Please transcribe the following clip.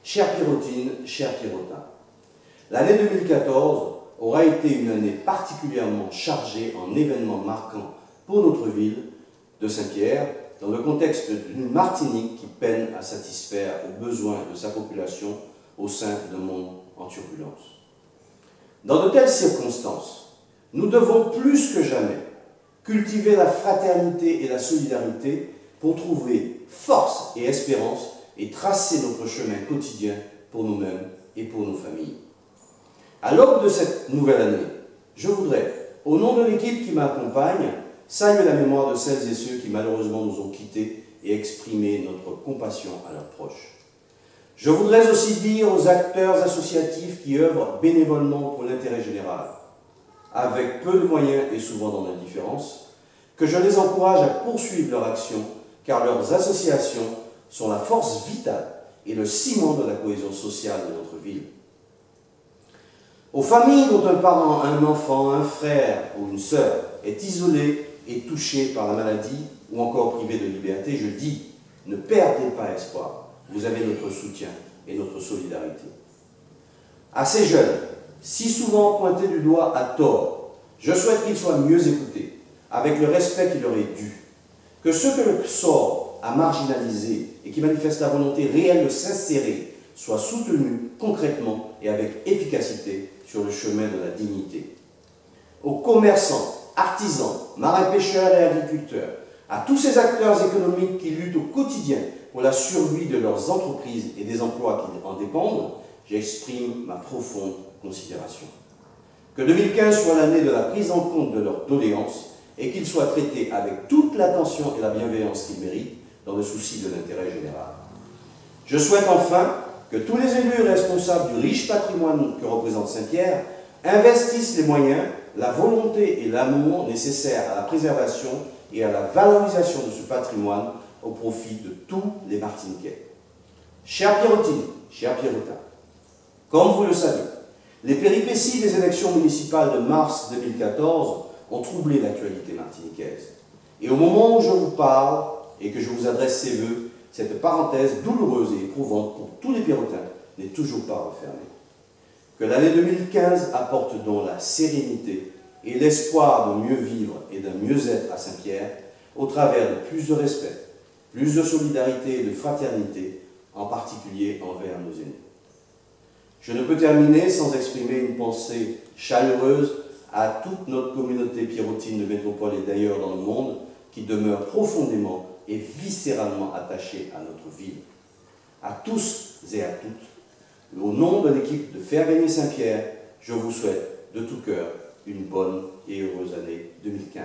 Chère Pierrottine, cher Pierrotin, l'année 2014 aura été une année particulièrement chargée en événements marquants pour notre ville de Saint-Pierre, dans le contexte d'une Martinique qui peine à satisfaire aux besoins de sa population au sein d'un monde en turbulence. Dans de telles circonstances, nous devons plus que jamais cultiver la fraternité et la solidarité pour trouver force et espérance et tracer notre chemin quotidien pour nous-mêmes et pour nos familles. À l'aube de cette nouvelle année, je voudrais, au nom de l'équipe qui m'accompagne, saluer la mémoire de celles et ceux qui malheureusement nous ont quittés et exprimer notre compassion à leurs proches. Je voudrais aussi dire aux acteurs associatifs qui œuvrent bénévolement pour l'intérêt général, avec peu de moyens et souvent dans l'indifférence, que je les encourage à poursuivre leur action, car leurs associations sont la force vitale et le ciment de la cohésion sociale de notre ville. Aux familles dont un parent, un enfant, un frère ou une sœur est isolé et touché par la maladie ou encore privé de liberté, je dis, ne perdez pas espoir. Vous avez notre soutien et notre solidarité. À ces jeunes, si souvent pointés du doigt à tort, je souhaite qu'ils soient mieux écoutés, avec le respect qui leur est dû. Que ceux que le sort a marginalisés et qui manifestent la volonté réelle de s'insérer soient soutenus concrètement et avec efficacité sur le chemin de la dignité. Aux commerçants, artisans, marins-pêcheurs et agriculteurs, à tous ces acteurs économiques qui luttent au quotidien pour la survie de leurs entreprises et des emplois qui en dépendent, j'exprime ma profonde considération. Que 2015 soit l'année de la prise en compte de leurs doléances et qu'ils soient traités avec toute l'attention et la bienveillance qu'ils méritent dans le souci de l'intérêt général. Je souhaite enfin que tous les élus responsables du riche patrimoine que représente Saint-Pierre investissent les moyens, la volonté et l'amour nécessaires à la préservation et à la valorisation de ce patrimoine au profit de tous les Martiniquais. Chère Pierrottine, cher Pierrotin, comme vous le savez, les péripéties des élections municipales de mars 2014 ont troublé l'actualité martiniquaise. Et au moment où je vous parle et que je vous adresse ces vœux, cette parenthèse douloureuse et éprouvante pour tous les Pierrotins n'est toujours pas refermée. Que l'année 2015 apporte donc la sérénité et l'espoir de mieux vivre et d'un mieux-être à Saint-Pierre au travers de plus de respect, plus de solidarité et de fraternité, en particulier envers nos aînés. Je ne peux terminer sans exprimer une pensée chaleureuse à toute notre communauté pierrottine de métropole et d'ailleurs dans le monde qui demeure profondément et viscéralement attachée à notre ville. À tous et à toutes, au nom de l'équipe de Faire Gagner Saint-Pierre, je vous souhaite de tout cœur une bonne et heureuse année 2015.